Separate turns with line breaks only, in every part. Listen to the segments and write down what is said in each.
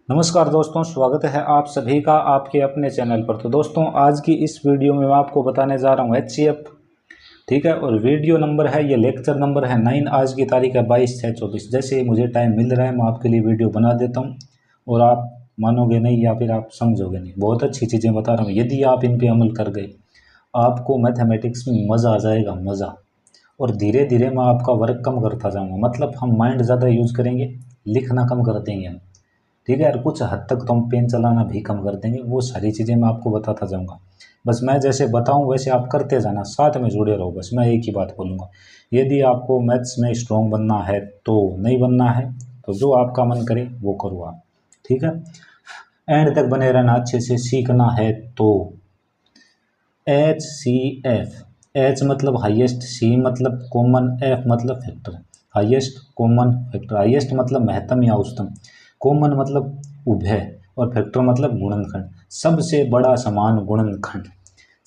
नमस्कार दोस्तों, स्वागत है आप सभी का आपके अपने चैनल पर। तो दोस्तों, आज की इस वीडियो में मैं आपको बताने जा रहा हूँ HCF। ठीक है, और वीडियो नंबर है, ये लेक्चर नंबर है 9। आज की तारीख है 22/6/24। जैसे ही मुझे टाइम मिल रहा है मैं आपके लिए वीडियो बना देता हूँ और आप मानोगे नहीं या फिर आप समझोगे नहीं। बहुत अच्छी चीज़ें बता रहा हूँ, यदि आप इन पर अमल कर गए आपको मैथमेटिक्स में मज़ा आ जाएगा, मज़ा। और धीरे धीरे मैं आपका वर्क कम करता जाऊँगा, मतलब हम माइंड ज़्यादा यूज़ करेंगे, लिखना कम कर देंगे हम। ठीक है यार, कुछ हद तक तो हम पेन चलाना भी कम कर देंगे। वो सारी चीज़ें मैं आपको बताता जाऊंगा। बस मैं जैसे बताऊं वैसे आप करते जाना, साथ में जुड़े रहो। बस मैं एक ही बात बोलूँगा, यदि आपको मैथ्स में स्ट्रॉन्ग बनना है तो नहीं बनना है तो जो आपका मन करे वो करो आप। ठीक है, एंड तक बने रहना, अच्छे से सीखना है तो। HCF, H मतलब हाईएस्ट, C मतलब कॉमन, F मतलब factor. Highest common factor, highest मतलब महत्तम या उच्चतम, कॉमन मतलब उभय, और फैक्टर मतलब गुणनखंड। सबसे बड़ा समान गुणनखंड,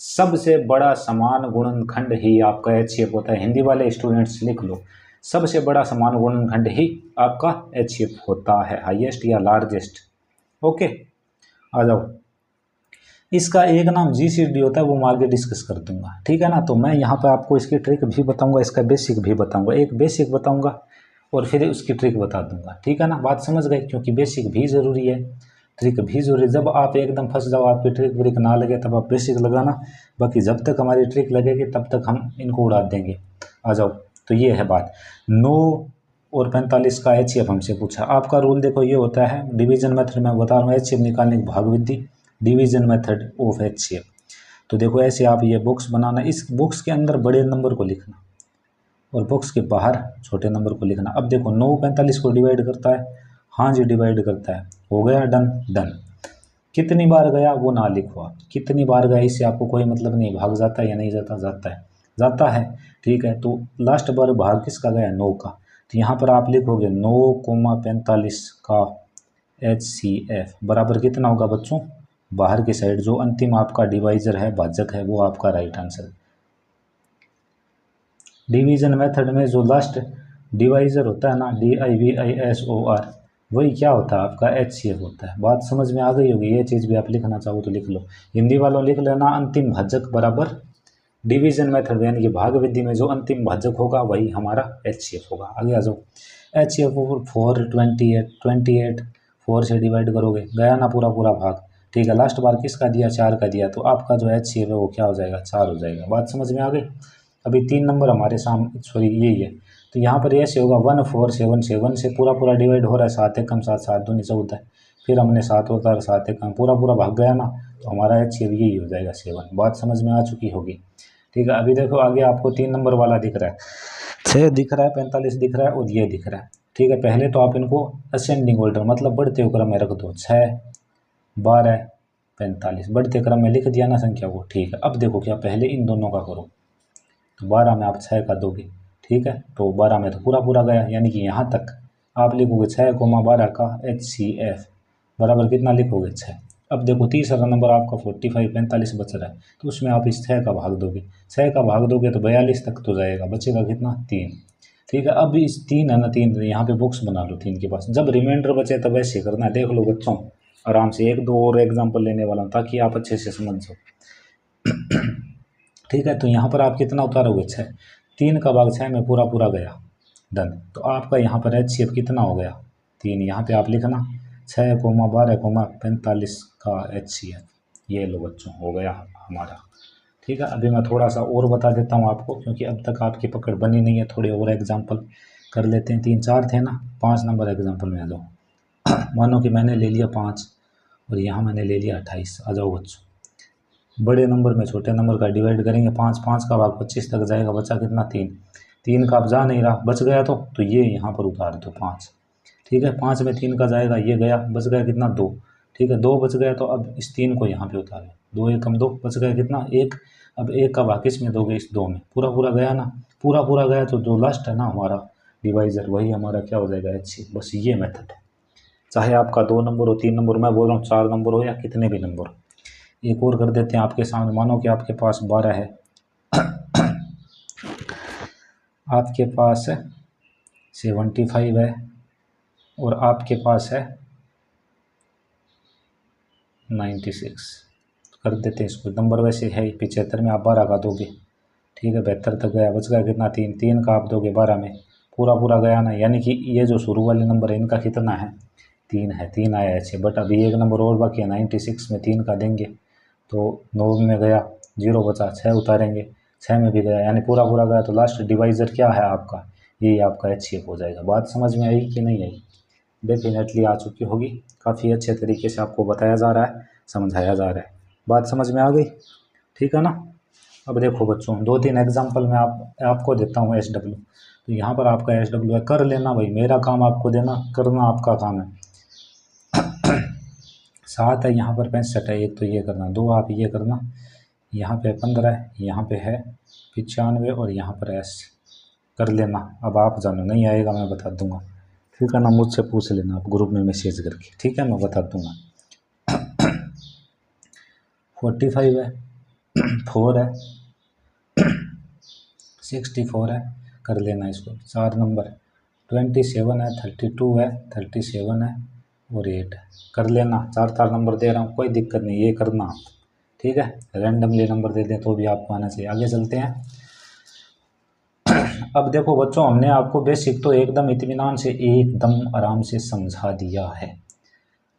सबसे बड़ा समान गुणनखंड ही आपका HCF होता है। हिंदी वाले स्टूडेंट्स लिख लो, सबसे बड़ा समान गुणनखंड ही आपका HCF होता है, हाईएस्ट या लार्जेस्ट। ओके, आ जाओ। इसका एक नाम GCD होता है, वो मैं आगे डिस्कस कर दूंगा। ठीक है ना, तो मैं यहाँ पे आपको इसकी ट्रिक भी बताऊंगा, इसका बेसिक भी बताऊंगा। एक बेसिक बताऊंगा और फिर उसकी ट्रिक बता दूंगा। ठीक है ना, बात समझ गए, क्योंकि बेसिक भी ज़रूरी है, ट्रिक भी ज़रूरी है। जब आप एकदम फंस जाओ, आपकी ट्रिक व्रिक ना लगे, तब आप बेसिक लगाना। बाकी जब तक हमारी ट्रिक लगेगी तब तक हम इनको उड़ा देंगे। आ जाओ, तो ये है बात। 9 और 45 का HCF हमसे पूछा। आपका रूल देखो ये होता है, डिवीजन मेथड में बता रहा हूँ, HCF निकालने की भाग विधि, डिवीजन मेथड ऑफ HCF। तो देखो ऐसे आप ये बॉक्स बनाना, इस बॉक्स के अंदर बड़े नंबर को लिखना और बॉक्स के बाहर छोटे नंबर को लिखना। अब देखो 9 45 को डिवाइड करता है, हाँ जी डिवाइड करता है, हो गया डन डन। कितनी बार गया वो ना लिखो आप, कितनी बार गया इससे आपको कोई मतलब नहीं, भाग जाता है या नहीं जाता, जाता है, जाता है। ठीक है, तो लास्ट बार भाग किसका गया, 9 का। तो यहाँ पर आप लिखोगे 9,45 का HCF बराबर कितना होगा बच्चों, बाहर की साइड जो अंतिम आपका डिवाइजर है, भाजक है, वो आपका राइट आंसर। डिवीजन मेथड में जो लास्ट डिवाइजर होता है ना, DIVISOR, वही क्या होता है आपका HCF होता है। बात समझ में आ गई होगी, ये चीज़ भी आप लिखना चाहो तो लिख लो। हिंदी वालों लिख लेना, अंतिम भाजक बराबर डिवीजन मेथड, यानी कि भाग विधि में जो अंतिम भाजक होगा वही हमारा HCF होगा। आगे आ जाओ। HCF ओवर 428 4 से डिवाइड करोगे, गया ना पूरा पूरा भाग। ठीक है, लास्ट बार किसका दिया, 4 का दिया, तो आपका जो HCF है वो क्या हो जाएगा, 4 हो जाएगा। बात समझ में आ गई। अभी 3 नंबर हमारे सामने, सॉरी यही है, तो यहाँ पर ऐसे होगा 1477 से पूरा पूरा डिवाइड हो रहा है, 7 एकम 7, 7 दूनी 14। फिर हमने 7 होता है, 7 एकम पूरा पूरा भाग गया ना, तो हमारा HCF यही हो जाएगा 7। बात समझ में आ चुकी होगी। ठीक है, अभी देखो आगे आपको 3 नंबर वाला दिख रहा है, 6 दिख रहा है, 45 दिख रहा है और ये दिख रहा है। ठीक है, पहले तो आप इनको असेंडिंग ऑर्डर मतलब बढ़ते हुए क्रम में रख दो, 6 12 45 बढ़ते क्रम में लिख दिया ना संख्या को। ठीक है, अब देखो क्या, पहले इन दोनों का करो, तो 12 में आप 6 का दोगे। ठीक है, तो 12 में तो पूरा पूरा गया, यानी कि यहाँ तक आप लिखोगे 6,12 का HCF बराबर कितना लिखोगे, 6। अब देखो तीसरा नंबर आपका 45 45 बच रहा है, तो उसमें आप इस 6 का भाग दोगे, 6 का भाग दोगे तो 42 तक तो जाएगा, बचेगा कितना, 3। ठीक है, अब इस 3 है ना, 3 यहाँ पे बॉक्स बना लो 3 के पास। जब रिमाइंडर बचे तब ऐसे करना है, देख लो बच्चों, आराम से 1 2 और एग्जाम्पल लेने वाला हूँ ताकि आप अच्छे से समझ जाओ। ठीक है, तो यहाँ पर आप कितना उतारोगे, 6, 3 का भाग 6 में पूरा पूरा गया, डन। तो आपका यहाँ पर HCF कितना हो गया, 3। यहाँ पे आप लिखना 6,12,45 का HCF, ये लो बच्चों हो गया हमारा। ठीक है, अभी मैं थोड़ा सा और बता देता हूँ आपको, क्योंकि अब तक आपकी पकड़ बनी नहीं है, थोड़े और एग्जाम्पल कर लेते हैं। 3 4 थे ना, 5 नंबर एग्जाम्पल में आ जाओ। मानो कि मैंने ले लिया 5 और यहाँ मैंने ले लिया 28। आ जाओ बच्चों, बड़े नंबर में छोटे नंबर का डिवाइड करेंगे, 5 5 का भाग 25 तक जाएगा, बचा कितना, 3। 3 का अब जा नहीं रहा, बच गया तो ये यहाँ पर उतार दो 5। ठीक है, 5 में 3 का जाएगा, ये गया, बच गया कितना, 2। ठीक है, 2 बच गया, तो अब इस 3 को यहाँ पे उतारो, 2 एकम 2, बच गया कितना, 1। अब 1 का भाग किस में दोगे, इस 2 में, पूरा पूरा गया ना, पूरा पूरा गया, तो जो लास्ट है ना हमारा डिवाइजर, वही हमारा क्या हो जाएगा, HCF। बस ये मेथड है, चाहे आपका 2 नंबर हो, 3 नंबर, मैं बोल रहा हूँ 4 नंबर हो या कितने भी नंबर हो। एक और कर देते हैं आपके सामने, मानो कि आपके पास 12 है, आपके पास 75 है और आपके पास है 96 कर देते हैं इसको। नंबर वैसे है 75 में, आप 12 का दोगे, ठीक है। 72 तक गया, बच गया कितना, 3, 3 का आप दोगे 12 में, पूरा पूरा गया ना। यानी कि ये जो शुरू वाले नंबर है इनका कितना है, 3 है, 3 आया है 6। बट अभी एक नंबर और बाकी है, 96 में 3 का देंगे तो 9 में गया, 0 बचा, 6 उतारेंगे, 6 में भी गया, यानी पूरा पूरा गया। तो लास्ट डिवाइज़र क्या है आपका, यही आपका HCF हो जाएगा। बात समझ में आई कि नहीं आई? डेफिनेटली आ चुकी होगी। काफ़ी अच्छे तरीके से आपको बताया जा रहा है, समझाया जा रहा है। बात समझ में आ गई, ठीक है ना। अब देखो बच्चों, 2-3 एग्जांपल मैं आपको देता हूँ SW। तो यहाँ पर आपका SW है, कर लेना भाई, मेरा काम आपको देना, करना आपका काम है। 7 है, यहाँ पर 65 है, एक तो ये करना, 2 आप ये करना, यहाँ पे 15 है, यहाँ पे है 95 और यहाँ पर S कर लेना। अब आप जानो, नहीं आएगा मैं बता दूंगा, ठीक है ना। मुझसे पूछ लेना आप ग्रुप में मैसेज करके, ठीक है, मैं बता दूंगा। 45 है, 4 है, 64 है, कर लेना इसको। 4 नंबर 27 है, 32 है, 37 है और 8 है, कर लेना। 4 नंबर दे रहा हूँ, कोई दिक्कत नहीं, ये करना आप, ठीक है। रैंडमली नंबर दे दें तो भी आपको आना चाहिए। आगे चलते हैं। अब देखो बच्चों, हमने आपको बेसिक तो एकदम इत्मीनान से, एकदम आराम से समझा दिया है।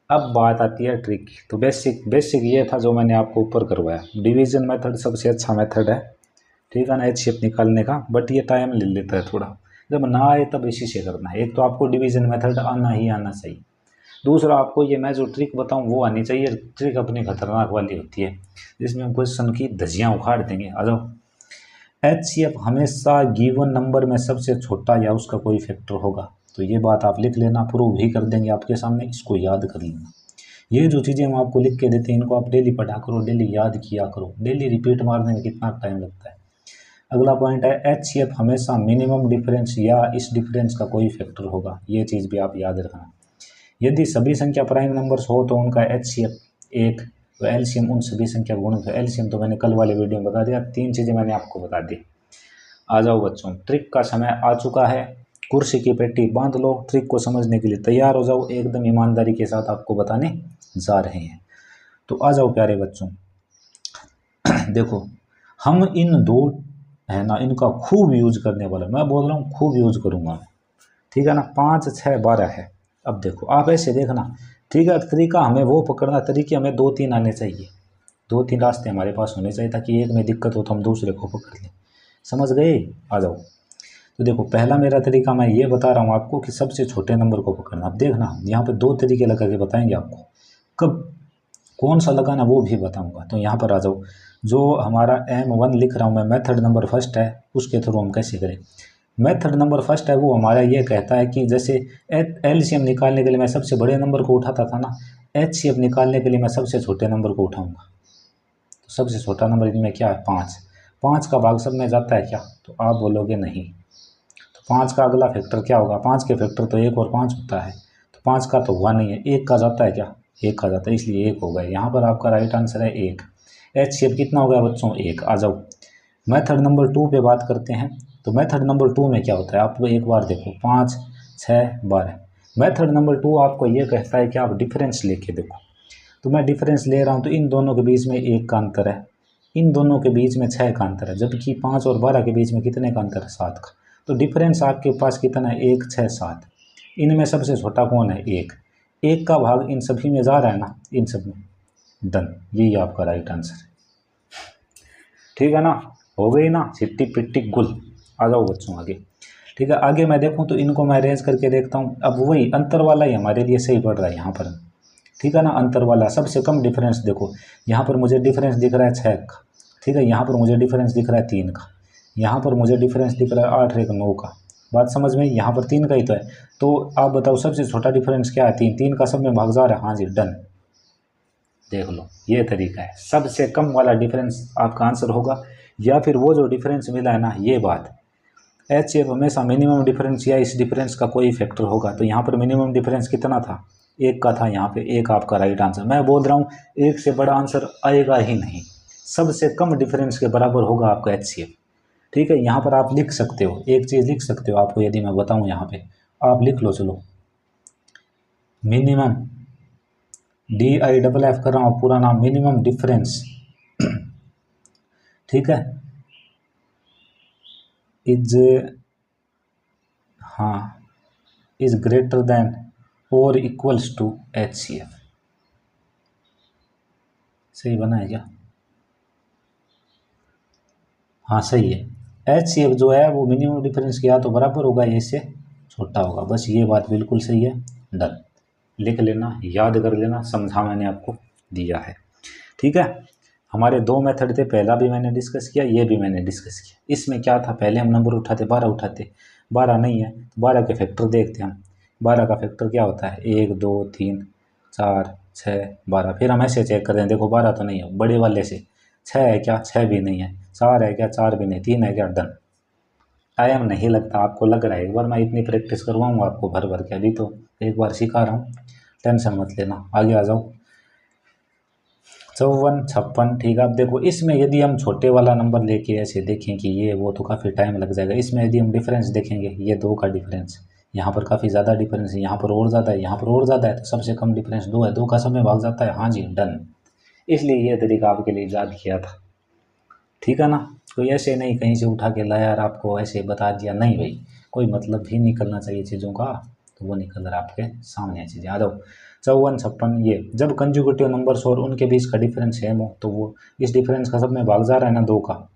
अब बात आती है ट्रिक। तो बेसिक ये था जो मैंने आपको ऊपर करवाया। डिवीजन मेथड सबसे अच्छा मेथड है, ठीक है ना, HCF निकालने का। बट ये टाइम ले लेता है थोड़ा, जब ना आए तब इसी से करना है। एक तो आपको डिवीजन मेथड आना ही आना चाहिए, दूसरा आपको ये मैं जो ट्रिक बताऊं वो आनी चाहिए। ट्रिक अपनी खतरनाक वाली होती है, जिसमें हम क्वेश्चन की धज्जियां उखाड़ देंगे। आ जाओ। HCF हमेशा गिवन नंबर में सबसे छोटा या उसका कोई फैक्टर होगा। तो ये बात आप लिख लेना, प्रूव भी कर देंगे आपके सामने, इसको याद कर लेना। ये जो चीज़ें हम आपको लिख के देते हैं इनको आप डेली पढ़ा करो, डेली याद किया करो। डेली रिपीट मारने में कितना टाइम लगता है। अगला पॉइंट है, HCF हमेशा मिनिमम डिफरेंस या इस डिफरेंस का कोई फैक्टर होगा। ये चीज़ भी आप याद रखना। यदि सभी संख्या प्राइम नंबर्स हो तो उनका HCF 1, तो LCM उन सभी संख्या गुणों का LCM तो मैंने कल वाले वीडियो में बता दिया। 3 चीज़ें मैंने आपको बता दी। आ जाओ बच्चों, ट्रिक का समय आ चुका है। कुर्सी की पेटी बांध लो, ट्रिक को समझने के लिए तैयार हो जाओ। एकदम ईमानदारी के साथ आपको बताने जा रहे हैं। तो आ जाओ प्यारे बच्चों। देखो, हम इन दो है ना, इनका खूब यूज करने वाला, मैं बोल रहा हूँ खूब यूज करूँगा, ठीक है ना। 5, 6, 12 है। अब देखो आप ऐसे देखना, ठीक है। तरीका हमें वो पकड़ना, तरीके हमें 2-3 आने चाहिए, 2-3 रास्ते हमारे पास होने चाहिए, ताकि एक में दिक्कत हो तो हम दूसरे को पकड़ लें। समझ गए? आ जाओ। तो देखो, पहला मेरा तरीका मैं ये बता रहा हूँ आपको कि सबसे छोटे नंबर को पकड़ना। अब देखना, यहाँ पे 2 तरीके लगा के बताएंगे आपको, कब कौन सा लगाना वो भी बताऊंगा। तो यहाँ पर आ जाओ। जो हमारा M1 लिख रहा हूँ मैं, मेथड नंबर फर्स्ट है, उसके थ्रू हम कैसे करें। मेथड नंबर फर्स्ट है वो हमारा ये कहता है कि जैसे LCM निकालने के लिए मैं सबसे बड़े नंबर को उठाता था ना, HCF निकालने के लिए मैं सबसे छोटे नंबर को उठाऊंगा। तो सबसे छोटा नंबर इनमें क्या है, 5। 5 का भाग सब में जाता है क्या, तो आप बोलोगे नहीं। तो 5 का अगला फैक्टर क्या होगा, 5 के फैक्टर तो 1 और 5 होता है, तो 5 का तो हुआ नहीं है। 1 का जाता है क्या, 1 का जाता है, इसलिए 1 होगा। यहाँ पर आपका राइट आंसर है 1। HCF कितना हो गया बच्चों, 1। आ जाओ मेथड नंबर 2 पे बात करते हैं। तो मेथड नंबर 2 में क्या होता है, आप एक बार देखो, 5, 6, 12। मेथड नंबर 2 आपको ये कहता है कि आप डिफरेंस लेके देखो। तो मैं डिफरेंस ले रहा हूँ, तो इन दोनों के बीच में 1 का अंतर है, इन दोनों के बीच में 6 का अंतर है, जबकि 5 और 12 के बीच में कितने का अंतर है, 7 का। तो डिफरेंस आपके पास कितना है, 1, 6, 7। इनमें सबसे छोटा कौन है, 1। 1 का भाग इन सभी में जा रहा है ना, इन सब में, डन। यही आपका राइट आंसर है, ठीक है ना। हो गई ना सिट्टी पिट्टी गुल। आ जाओ बच्चों आगे, ठीक है। आगे मैं देखूं तो इनको मैं अरेंज करके देखता हूं। अब वही अंतर वाला ही हमारे लिए सही पड़ रहा है यहाँ पर, ठीक है ना। अंतर वाला सबसे कम डिफरेंस देखो, यहाँ पर मुझे डिफरेंस दिख रहा है 6 का, ठीक है। यहाँ पर मुझे डिफरेंस दिख रहा है 3 का, यहाँ पर मुझे डिफरेंस दिख रहा है 8 और 1, 9 का। बात समझ में, यहाँ पर 3 का ही तो है। तो आप बताओ सबसे छोटा डिफरेंस क्या है, 3। 3 का सब में भाग जा रहा है, हाँ जी, डन। देख लो, ये तरीका है। सबसे कम वाला डिफरेंस आपका आंसर होगा, या फिर वो जो डिफरेंस मिला है ना, ये बात। HCF हमेशा मिनिमम डिफरेंस या इस डिफरेंस का कोई फैक्टर होगा। तो यहाँ पर मिनिमम डिफरेंस कितना था, 1 का था। यहाँ पे 1 आपका राइट आंसर। मैं बोल रहा हूँ 1 से बड़ा आंसर आएगा ही नहीं, सबसे कम डिफरेंस के बराबर होगा आपका HCF, ठीक है। यहाँ पर आप लिख सकते हो, एक चीज़ लिख सकते हो आपको, यदि मैं बताऊँ यहाँ पे, आप लिख लो, चलो, मिनिमम DIFF कर रहा हूँ, पूरा नाम मिनिमम डिफरेंस, ठीक है, इज, हाँ, इज ग्रेटर देन और इक्वल्स टू HCF। सही बना है क्या? हाँ सही है। HCF जो है वो मिनिमम डिफरेंस के या तो बराबर होगा या इससे छोटा होगा, बस ये बात बिल्कुल सही है। डन, लिख लेना, याद कर लेना, समझा मैंने आपको दिया है, ठीक है। हमारे दो मेथड थे, पहला भी मैंने डिस्कस किया, ये भी मैंने डिस्कस किया। इसमें क्या था, पहले हम नंबर उठाते 12 उठाते, 12 नहीं है तो 12 के फैक्टर देखते हम। 12 का फैक्टर क्या होता है, 1 2 3 4 6 12। फिर हम ऐसे चेक करते हैं, देखो 12 तो नहीं है, बड़े वाले से 6 है क्या, 6 भी नहीं है, 4 है क्या, 4 भी नहीं, 3 है क्या, डन। टाइम नहीं लगता, आपको लग रहा है, एक बार मैं इतनी प्रैक्टिस करवाऊंगा आपको भर भर के, अभी तो एक बार सिखा रहा हूँ, टेंशन मत लेना। आगे आ जाओ, 54 56, ठीक है। अब देखो इसमें यदि हम छोटे वाला नंबर लेके ऐसे देखें कि ये वो, तो काफ़ी टाइम लग जाएगा। इसमें यदि हम डिफरेंस देखेंगे, ये 2 का डिफरेंस, यहाँ पर काफ़ी ज़्यादा डिफरेंस है, यहाँ पर और ज़्यादा है, यहाँ पर और ज़्यादा है, तो सबसे कम डिफरेंस 2 है, 2 का समय भाग जाता है, हाँ जी डन। इसलिए ये तरीका आपके लिए ईजाद किया था, ठीक है ना। कोई ऐसे नहीं कहीं से उठा के लाया और आपको ऐसे बता दिया, नहीं भाई, कोई मतलब भी निकलना चाहिए चीज़ों का, तो वो निकल रहा है आपके सामने चीज़ें। आ जाओ, 54 56, ये जब कंजुगेटिव नंबर्स और उनके बीच का डिफरेंस सेम हो तो वो इस डिफरेंस का सब में भाग जा रहा है ना 2 का,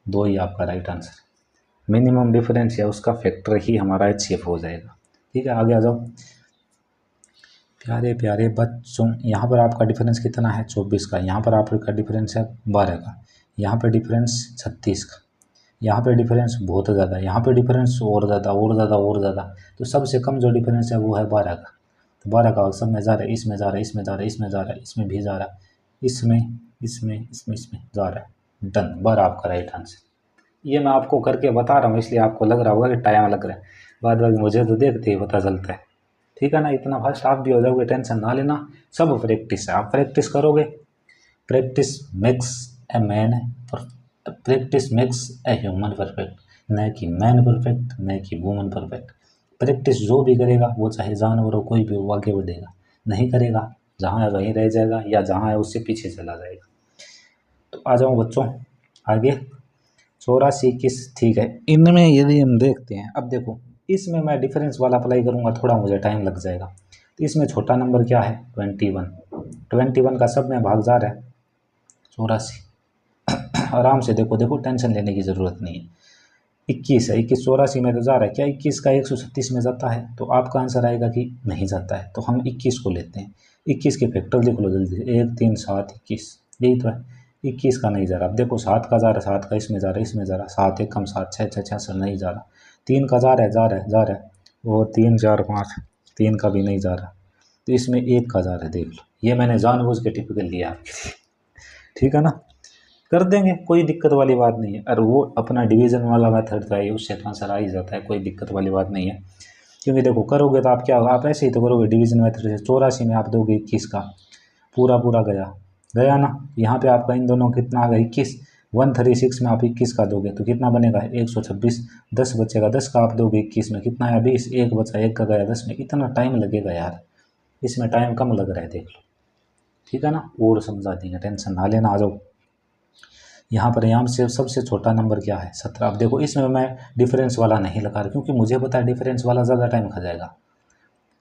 2 ही आपका राइट आंसर। मिनिमम डिफरेंस या उसका फैक्टर ही हमारा HCF हो जाएगा, ठीक है। आगे आ जाओ प्यारे प्यारे बच्चों, यहाँ पर आपका डिफरेंस कितना है, 24 का। यहाँ पर आपका डिफरेंस है 12 का। यहाँ पर डिफरेंस 36 का। यहाँ पे डिफरेंस बहुत ज़्यादा है, यहाँ पे डिफरेंस और ज़्यादा और ज़्यादा और ज़्यादा। तो सबसे कम जो डिफरेंस है वो है 12 का। तो 12 का सब में जा रहा है, इसमें जा रहा है, इसमें जा रहा है, इसमें जा रहा है, इसमें भी जा रहा है, इसमें इसमें इसमें इसमें जा रहा है, डन। 12 आपका राइट आंसर। ये मैं आपको करके बता रहा हूँ, इसलिए आपको लग रहा होगा कि टाइम लग रहा है, बाद में मुझे तो देखते ही पता चलता है, ठीक है ना। इतना फास्ट आप भी हो जाओगे, टेंशन ना लेना, सब प्रैक्टिस है, आप प्रैक्टिस करोगे, practice makes a man, practice makes a human perfect, न कि मैन परफेक्ट, न कि वुमन परफेक्ट। प्रैक्टिस जो भी करेगा वो चाहे जानवर हो कोई भी हो, आगे बढ़ेगा, नहीं करेगा जहाँ है वहीं रह जाएगा, या जहाँ है उससे पीछे चला जाएगा। तो आ जाओ बच्चों आगे, 84 किस, ठीक है। इनमें यदि हम देखते हैं, अब देखो इसमें मैं डिफरेंस वाला अप्लाई करूँगा, थोड़ा मुझे टाइम लग जाएगा। तो इसमें छोटा नंबर क्या है, 21, 21 का सब में भाग जा रहा है 84। आराम से देखो देखो, टेंशन लेने की ज़रूरत नहीं है। 21 है, 21 84 में तो जा रहा है, क्या 21 का 136 में जाता है, तो आपका आंसर आएगा कि नहीं जाता है। तो हम 21 को लेते हैं, 21 के फैक्टर लिख लो जल्दी से, 1 3 7 21, यही तो है। 21 का नहीं जा रहा, अब देखो 7 का जा रहा है, 7 का इसमें जा रहा है, इसमें जा रहा है, 7 1 कम 7 6 6 66 नहीं जा रहा। 3 का जा रहा है, जा रहा है, जा रहा है, वो 3 4 5, 3 का भी नहीं जा रहा, तो इसमें 1 का जा रहा है, देख लो। ये मैंने जानबूझ के टिपिकल लिया आपके लिए, ठीक है ना, कर देंगे, कोई दिक्कत वाली बात नहीं है। और वो अपना डिवीज़न वाला मेथड था, ये उससे तो आंसर आ ही जाता है, कोई दिक्कत वाली बात नहीं है। क्योंकि देखो करोगे तो आप क्या होगा, आप ऐसे ही तो करोगे डिवीज़न मेथड से। 84 में आप दोगे 21 का, पूरा पूरा गया गया ना। यहाँ पे आपका इन दोनों कितना आ गया 21, 136 में आप 21 का दोगे तो कितना बनेगा 126, 10 बचेगा, 10 का आप दोगे 21 में कितना है 20, 1 बचा, 1 का गया 10 में, इतना टाइम लगेगा यार, इसमें टाइम कम लग रहा है, देख लो, ठीक है ना। और समझा देंगे, टेंशन ना लेना। आ जाओ यहाँ पर, यहाँ से सबसे छोटा नंबर क्या है 17। अब देखो इसमें मैं डिफरेंस वाला नहीं लगा रहा, क्योंकि मुझे पता है डिफरेंस वाला ज़्यादा टाइम खा जाएगा।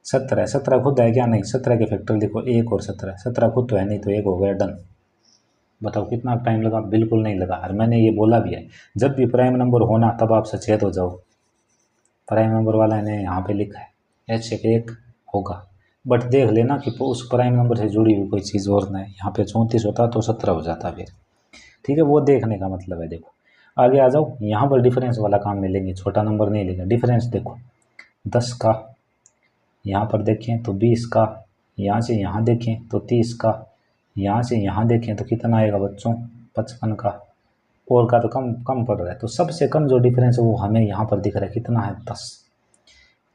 17 17 खुद है क्या, नहीं, 17 के फैक्टर देखो 1 और 17, 17 खुद तो है नहीं, तो 1 हो गया, डन। बताओ कितना टाइम लगा, बिल्कुल नहीं लगा। और मैंने ये बोला भी है, जब भी प्राइम नंबर होना तब आप सचेत हो जाओ। प्राइम नंबर वाला ने यहाँ पे लिखा है H1 होगा, बट देख लेना कि उस प्राइम नंबर से जुड़ी हुई कोई चीज़ और ना है। यहाँ पे 34 होता तो 17 हो जाता फिर, ठीक है, वो देखने का मतलब है। देखो आगे आ जाओ, यहाँ पर डिफरेंस वाला काम में लेंगे, छोटा नंबर नहीं लेंगे। डिफरेंस देखो 10 का, यहाँ पर देखें तो 20 का, यहाँ से यहाँ देखें तो 30 का, यहाँ से यहाँ देखें तो कितना आएगा बच्चों 55 का, और का तो कम कम पड़ रहा है। तो सबसे कम जो डिफरेंस है वो हमें यहाँ पर दिख रहा है, कितना है 10।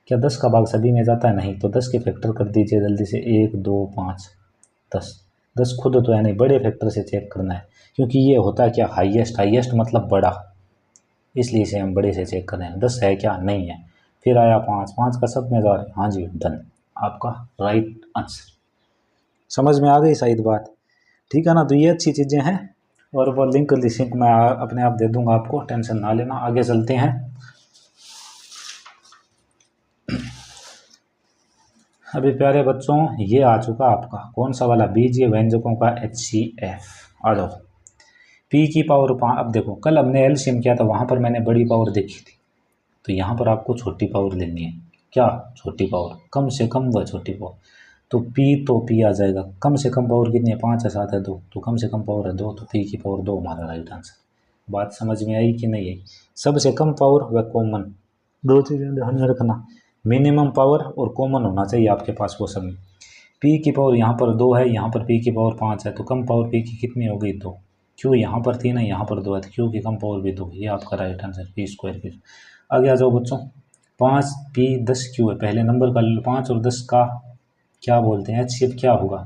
क्या 10 का भाग सभी में जाता है, नहीं, तो 10 के फैक्टर कर दीजिए जल्दी से, 1 2 5 10। 10 खुद तो है नहीं, बड़े फैक्टर से चेक करना है, क्योंकि ये होता है क्या हाईएस्ट, हाईएस्ट मतलब बड़ा, इसलिए इसे हम बड़े से चेक कर रहे हैं। 10 है क्या, नहीं है। फिर आया 5, 5 का सब में जा रहा है, हाँ जी डन, आपका राइट आंसर। समझ में आ गई शायद बात, ठीक है ना। तो ये अच्छी चीज़ें हैं, और वो लिंक मैं अपने आप दे दूंगा आपको, टेंशन ना लेना। आगे चलते हैं। अभी प्यारे बच्चों, ये आ चुका आपका कौन सा वाला, बीजीय व्यंजकों का HCF। आ जाओ। पी की पावर 5। अब देखो, कल हमने एलसीएम किया था, वहाँ पर मैंने बड़ी पावर देखी थी, तो यहाँ पर आपको छोटी पावर लेनी है। क्या छोटी पावर, कम से कम व छोटी पावर। तो पी आ जाएगा। कम से कम पावर कितनी है, 5 है, 7 है, 2, तो कम से कम पावर है 2, तो पी की पावर 2 हमारा राइट आंसर। बात समझ में आई कि नहीं आई। सबसे कम पावर व कॉमन, दो चीज़ें ध्यान में रखना। मिनिमम पावर और कॉमन होना चाहिए आपके पास वो सब में। पी की पावर यहाँ पर 2 है, यहाँ पर पी की पावर 5 है, तो कम पावर पी की कितनी हो गई, 2। क्यों यहाँ पर 3 है, यहाँ पर 2 है, तो क्यों की कम पावर भी 2। ये आपका राइट आंसर, पी स्क्वायर की। आगे आ जाओ बच्चों। 5 पी 10 क्यों है, पहले नंबर का 5 और 10 का क्या बोलते हैं, HCF क्या होगा।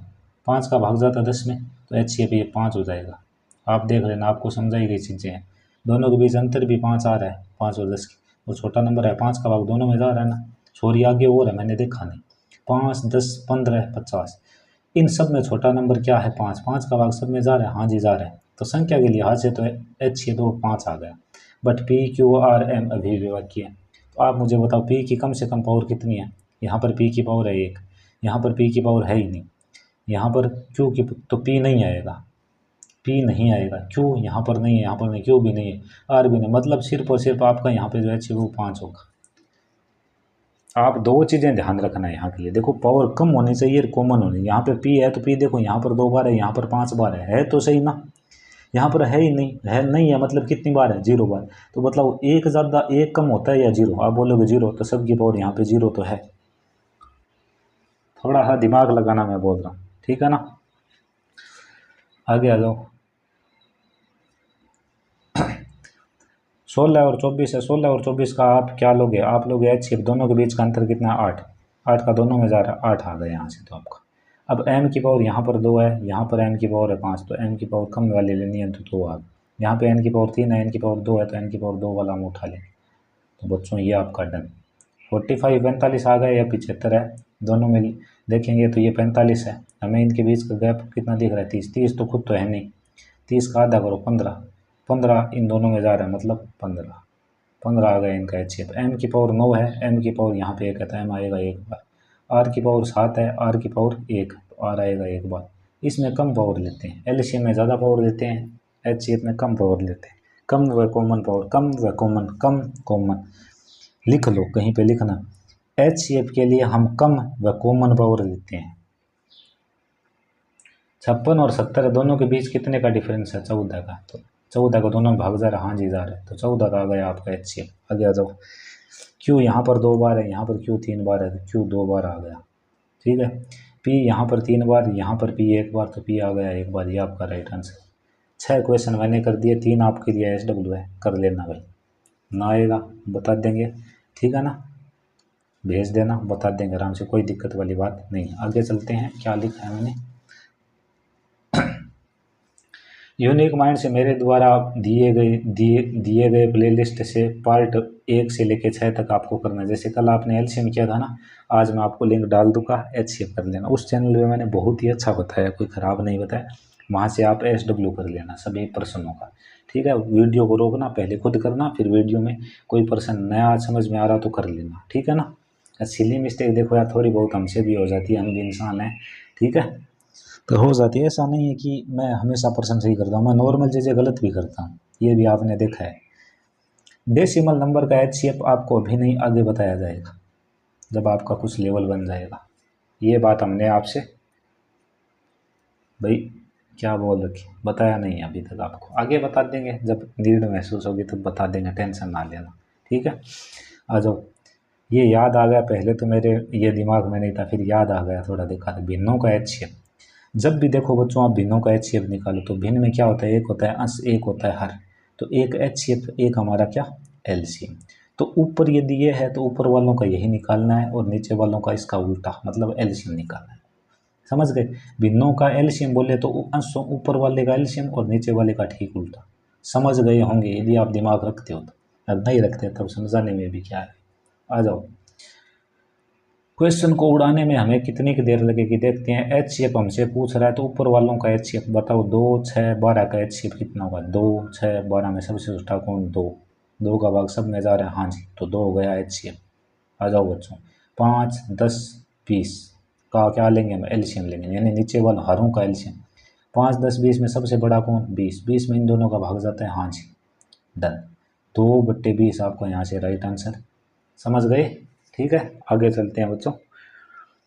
5 का भाग जाता 10 में, तो HCF ये 5 हो जाएगा। आप देख लेना, आपको समझाई गई चीज़ें हैं। दोनों के बीच अंतर भी 5 आ रहा है, 5 और 10 की, और छोटा नंबर है, 5 का भाग दोनों में जा रहा है ना। छोरी आगे और है, मैंने देखा नहीं। 5, 10, 15, 50, इन सब में छोटा नंबर क्या है, 5। 5 का भाग सब में जा रहा है, हाँ जी जा रहा है। तो संख्या के लिहाज से तो HCF तो 5 आ गया, बट PQRM अभी भी बाकी है। तो आप मुझे बताओ, पी की कम से कम पावर कितनी है। यहाँ पर पी की पावर है 1, यहाँ पर पी की पावर है ही नहीं, यहाँ पर क्यू की, तो पी नहीं आएगा, पी नहीं आएगा। क्यू यहाँ पर नहीं है, यहाँ पर नहीं, क्यू भी नहीं है, आर भी नहीं, मतलब सिर्फ और सिर्फ आपका यहाँ पे जो है वो 5 होगा। आप दो चीज़ें ध्यान रखना है यहाँ के लिए। देखो, पावर कम होनी चाहिए और कॉमन होनी। यहाँ पे पी है तो पी देखो, यहाँ पर 2 बार है, यहाँ पर 5 बार है तो सही ना। यहाँ पर है ही नहीं, है नहीं है, मतलब कितनी बार है, 0 बार। तो मतलब एक ज़्यादा, एक कम होता है या 0। आप बोलोगे 0, तो सबकी पावर यहाँ पे 0 तो है। थोड़ा सा दिमाग लगाना मैं बोल रहा हूँ, ठीक है ना। आगे आ जाओ। 16 और 24 है। 16 और 24 का आप क्या लोगे, आप लोगे HCF। दोनों के बीच का अंतर कितना है, 8। 8 का दोनों में जा रहा है, 8 आ गया यहाँ से तो आपका। अब m की पावर यहाँ पर 2 है, यहाँ पर m की पावर है 5, तो m की पावर कम वाली लेनी है, तो 2 आ गया। यहाँ पे n की पावर 3 है, n की पावर 2 है, तो n की पावर 2 वाला हम उठा लें। तो बच्चों ये आपका डन। 45 45 आ गया या 75 है, दोनों में देखेंगे तो ये 45 है। हमें इनके बीच का गैप कितना दिख रहा है, 30। 30 तो खुद तो है नहीं, 30 का आधा करो, 15। 15 इन दोनों में जा रहा है, मतलब 15। 15 आ गया इनका HCF। m की पावर 9 है, m की पावर यहाँ पे 1 है, तो m आएगा 1 बार। r की पावर 7 है, r की पावर 1, तो r आएगा 1 बार। इसमें कम पावर लेते हैं, LCM में ज़्यादा पावर लेते हैं, HCF में कम पावर लेते हैं। कम व कॉमन पावर, कम व कॉमन, कम कॉमन। लिख लो, कहीं पे लिखना। HCF के लिए हम कम व कॉमन पावर लेते हैं। 56 और 70 दोनों के बीच कितने का डिफरेंस है, 14 का। तो 14 को दोनों में भाग जा रहा है, हाँ जी जा रहा है, तो 14 का आ गया आपका HCF। आगे आ जाओ। क्यू यहाँ पर 2 बार है, यहाँ पर क्यू 3 बार है, तो क्यू 2 बार आ गया, ठीक है। पी यहाँ पर 3 बार, यहाँ पर पी 1 बार, तो पी आ गया 1 बार। ये आपका राइट आंसर। 6 क्वेश्चन मैंने कर दिए, 3 आपके लिए SW है, कर लेना भाई। ना आएगा बता देंगे, ठीक है ना, भेज देना, बता देंगे आराम से, कोई दिक्कत वाली बात नहीं। आगे चलते हैं, क्या लिखा है मैंने। यूनिक माइंड से मेरे द्वारा दिए गए प्लेलिस्ट से पार्ट 1 से लेके 6 तक आपको करना है। जैसे कल आपने LCM किया था ना, आज मैं आपको लिंक डाल दूंगा, HCF कर लेना। उस चैनल पे मैंने बहुत ही अच्छा बताया, कोई ख़राब नहीं बताया, वहाँ से आप SW कर लेना सभी प्रश्नों का, ठीक है। वीडियो को रोकना, पहले खुद करना, फिर वीडियो में कोई प्रश्न नया समझ में आ रहा तो कर लेना, ठीक है ना। सिली मिस्टेक देखो यार, थोड़ी बहुत हमसे भी हो जाती है, हम भी इंसान हैं, ठीक है, तो हो जाती है। ऐसा नहीं है कि मैं हमेशा प्रश्न सही करता हूँ, मैं नॉर्मल चीज़ें गलत भी करता हूँ, ये भी आपने देखा है। डेसिमल नंबर का HCF आपको अभी नहीं, आगे बताया जाएगा जब आपका कुछ लेवल बन जाएगा। ये बात हमने आपसे भाई क्या बोल रखी, बताया नहीं है अभी तक, आपको आगे बता देंगे, जब नीड महसूस होगी तब बता देंगे, टेंशन ना लेना, ठीक है। आ जाओ। ये याद आ गया, पहले तो मेरे ये दिमाग में नहीं था, फिर याद आ गया, थोड़ा देखा था। भिन्नों का HCF, जब भी देखो बच्चों आप भिन्नों का HCF निकालो, तो भिन्न में क्या होता है, एक होता है अंश, एक होता है हर। तो एक HCF, एक हमारा क्या, LCM। तो ऊपर यदि ये है तो ऊपर वालों का यही निकालना है, और नीचे वालों का इसका उल्टा, मतलब LCM निकालना है। समझ गए। भिन्नों का LCM बोले तो अंशों, ऊपर वाले का LCM और नीचे वाले का ठीक उल्टा। समझ गए होंगे यदि आप दिमाग रखते हो तो, अब नहीं रखते तब समझाने में भी क्या है। आ जाओ। क्वेश्चन को उड़ाने में हमें कितनी की देर लगेगी देखते हैं। एच शेप हमसे पूछ रहा है तो ऊपर वालों का एच शेप बताओ। 2 6 12 का एच शेप कितना होगा? 2 6 12 में सबसे छोटा कौन? 2। 2 का भाग सब में जा रहा है, हाँ जी, तो 2 हो गया एच शेप। आ जाओ बच्चों, 5 10 20 का क्या लेंगे हम? एलसीएम लेंगे, यानी नीचे वाला हरों का एलसीएम। 5 10 20 में सबसे बड़ा कौन? 20। 20 में इन दोनों का भाग जाता है, हाँ जी, डन। 2/20 आपका यहाँ से राइट आंसर। समझ गए? ठीक है, आगे चलते हैं बच्चों।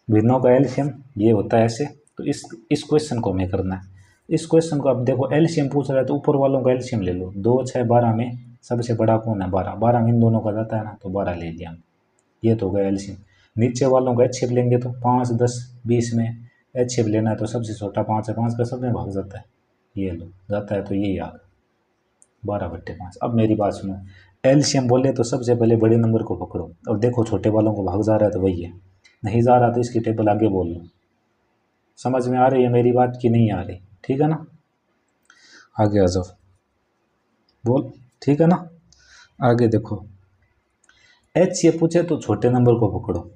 भिन्नों का एलसीएम ये होता है ऐसे। तो इस क्वेश्चन को हमें करना है। इस क्वेश्चन को अब देखो, एलसीएम पूछ रहा है तो ऊपर वालों का एलसीएम ले लो। 2 6 12 में सबसे बड़ा कौन है? 12। 12 में इन दोनों का जाता है ना, तो 12 ले लिया। ये तो गया एलसीएम। नीचे वालों का एच शेप लेंगे तो 5 10 20 में एच शेप लेना है तो सबसे छोटा 5 है, 5 का सब में भाग जाता है, ये लो जाता है, तो यही आ गया 12/5। अब मेरी बात सुनो, एलसीएम बोले तो सबसे पहले बड़े नंबर को पकड़ो और देखो छोटे वालों को भाग जा रहा है तो वही है, नहीं जा रहा तो इसकी टेबल आगे बोल लो। समझ में आ रही है मेरी बात कि नहीं आ रही? ठीक है ना, आगे आ जाओ, बोल, ठीक है ना। आगे देखो, एच ये पूछे तो छोटे नंबर को पकड़ो,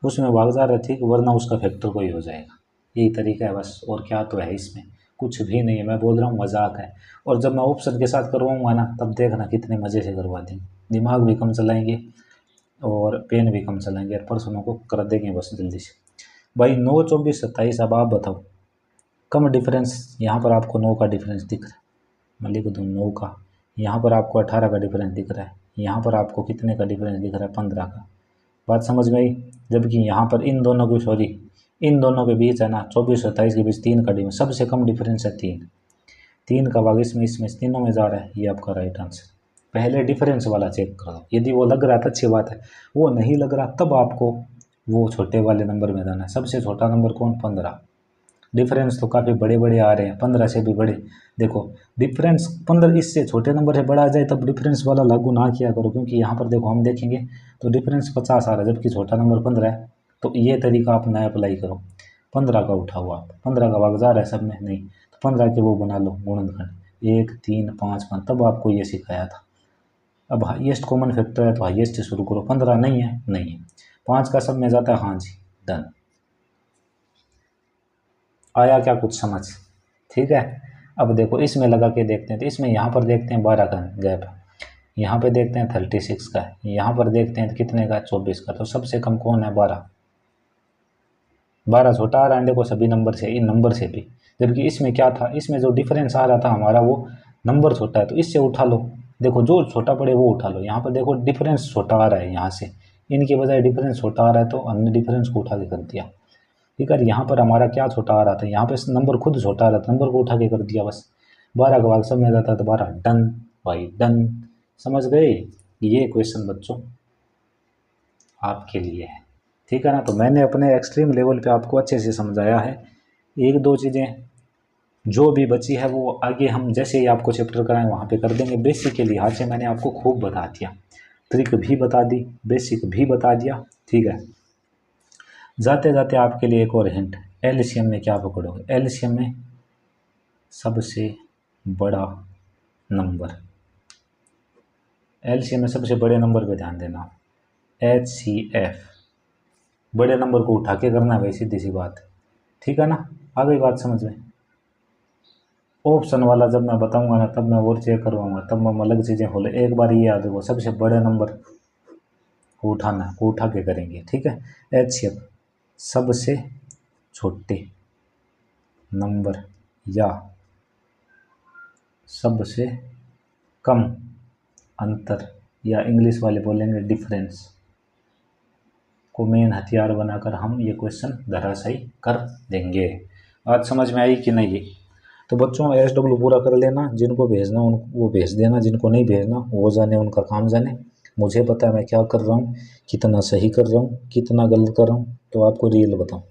उसमें भाग जा रहा है ठीक, वरना उसका फैक्टर कोई हो जाएगा। यही तरीका है बस, और क्या तो है इसमें, कुछ भी नहीं है। मैं बोल रहा हूँ मजाक है। और जब मैं ऑप्शन के साथ करवाऊंगा ना, तब देखना कितने मज़े से करवा देंगे, दिमाग भी कम चलाएंगे और पेन भी कम चलाएंगे, और पर्सनों को कर देंगे बस जल्दी से। भाई 9 24 27, अब आप बताओ, कम डिफरेंस, यहाँ पर आपको 9 का डिफरेंस दिख रहा है, मैं लिख दूँ 9 का। यहाँ पर आपको 18 का डिफरेंस दिख रहा है, यहाँ पर आपको कितने का डिफरेंस दिख रहा है? 15 का। बात समझ में आई? जबकि यहाँ पर इन दोनों की, सॉरी, इन दोनों के बीच है ना, 24 27 के बीच 3 का डिफरेंस, सबसे कम डिफरेंस है 3। 3 का भाग इसमें तीनों में जा रहा है, ये आपका राइट आंसर। पहले डिफरेंस वाला चेक कर दो, यदि वो लग रहा था अच्छी बात है, वो नहीं लग रहा तब आपको वो छोटे वाले नंबर में जाना है। सबसे छोटा नंबर कौन? 15। डिफरेंस तो काफ़ी बड़े बड़े आ रहे हैं, 15 से भी बड़े। देखो डिफरेंस 15 इससे छोटे नंबर से बड़ा आ जाए तब डिफरेंस वाला लागू ना किया करो, क्योंकि यहाँ पर देखो हम देखेंगे तो डिफरेंस 50 आ रहा है जबकि छोटा नंबर 15 है। तो ये तरीका आप नया अप्लाई करो। 15 का उठाओ आप, 15 का भाग जा रहा है सब में, नहीं तो 15 के वो बना लो गुणनखंड, 1 3 5 5, तब आपको ये सिखाया था। अब हाईएस्ट कॉमन फैक्टर है तो हाईएस्ट से शुरू करो। 15 नहीं है, नहीं है, 5 का सब में जाता है, हाँ जी, डन। आया क्या कुछ समझ? ठीक है, अब देखो इसमें लगा के देखते हैं, तो इसमें यहाँ पर देखते हैं 12 का गैप है, यहाँ पे देखते हैं 36 का है, यहाँ पर देखते हैं कितने का? 24 का। तो सबसे कम कौन है? 12। 12 छोटा आ रहा है देखो सभी नंबर से, इन नंबर से भी। जबकि इसमें क्या था, इसमें जो डिफरेंस आ रहा था हमारा वो नंबर छोटा है, तो इससे उठा लो। देखो जो छोटा पड़े वो उठा लो। यहाँ पर देखो डिफरेंस छोटा आ रहा है, यहाँ से इनके बजाय डिफरेंस छोटा आ रहा है, तो हमने डिफरेंस को उठा के कर दिया। ठीक है, यहाँ पर हमारा क्या छोटा आ रहा था? यहाँ पे नंबर खुद छोटा आ रहा था, नंबर को उठा के कर दिया बस। 12 का भाग सब में जाता है तो 12, डन भाई डन। समझ गए? ये क्वेश्चन बच्चों आपके लिए है, ठीक है ना। तो मैंने अपने एक्सट्रीम लेवल पे आपको अच्छे से समझाया है। एक दो चीज़ें जो भी बची है वो आगे हम जैसे ही आपको चैप्टर कराएं वहाँ पे कर देंगे। बेसिक के लिहाज से मैंने आपको खूब बता दिया, ट्रिक भी बता दी, बेसिक भी बता दिया, ठीक है। जाते जाते आपके लिए एक और हिंट, एलसीएम में क्या पकड़ोगे? एलसीएम में सबसे बड़ा नंबर, एलसीएम में सबसे बड़े नंबर पे ध्यान देना, HCF, बड़े नंबर को उठा के करना है भाई, सीधी सी बात है, ठीक है ना। आ गई बात समझ में? ऑप्शन वाला जब मैं बताऊंगा ना तब मैं और चेक करवाऊंगा, तब मैं अलग चीज़ें खोले। एक बार ये याद रखो, सबसे बड़े नंबर को उठाना, को उठा के करेंगे, ठीक है। HCF सबसे छोटे नंबर या सबसे कम अंतर, या इंग्लिश वाले बोलेंगे डिफरेंस, को मेन हथियार बनाकर हम ये क्वेश्चन धराशायी कर देंगे। बात समझ में आई कि नहीं? तो बच्चों SW पूरा कर लेना, जिनको भेजना उनको वो भेज देना, जिनको नहीं भेजना वो जाने उनका काम जाने। मुझे पता है मैं क्या कर रहा हूँ, कितना सही कर रहा हूँ, कितना गलत कर रहा हूँ, तो आपको रियल बताऊँ।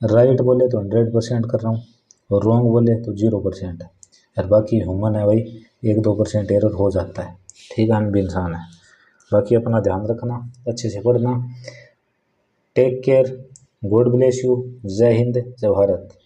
राइट बोले तो 100% कर रहा हूँ, और रॉन्ग बोले तो 0% है। और बाकी ह्यूमन है भाई, 1-2% एरर हो जाता है, ठीक है, हम भी इंसान है। बाकी अपना ध्यान रखना, अच्छे से पढ़ना। Take care, God bless you, जय हिंद, जय भारत।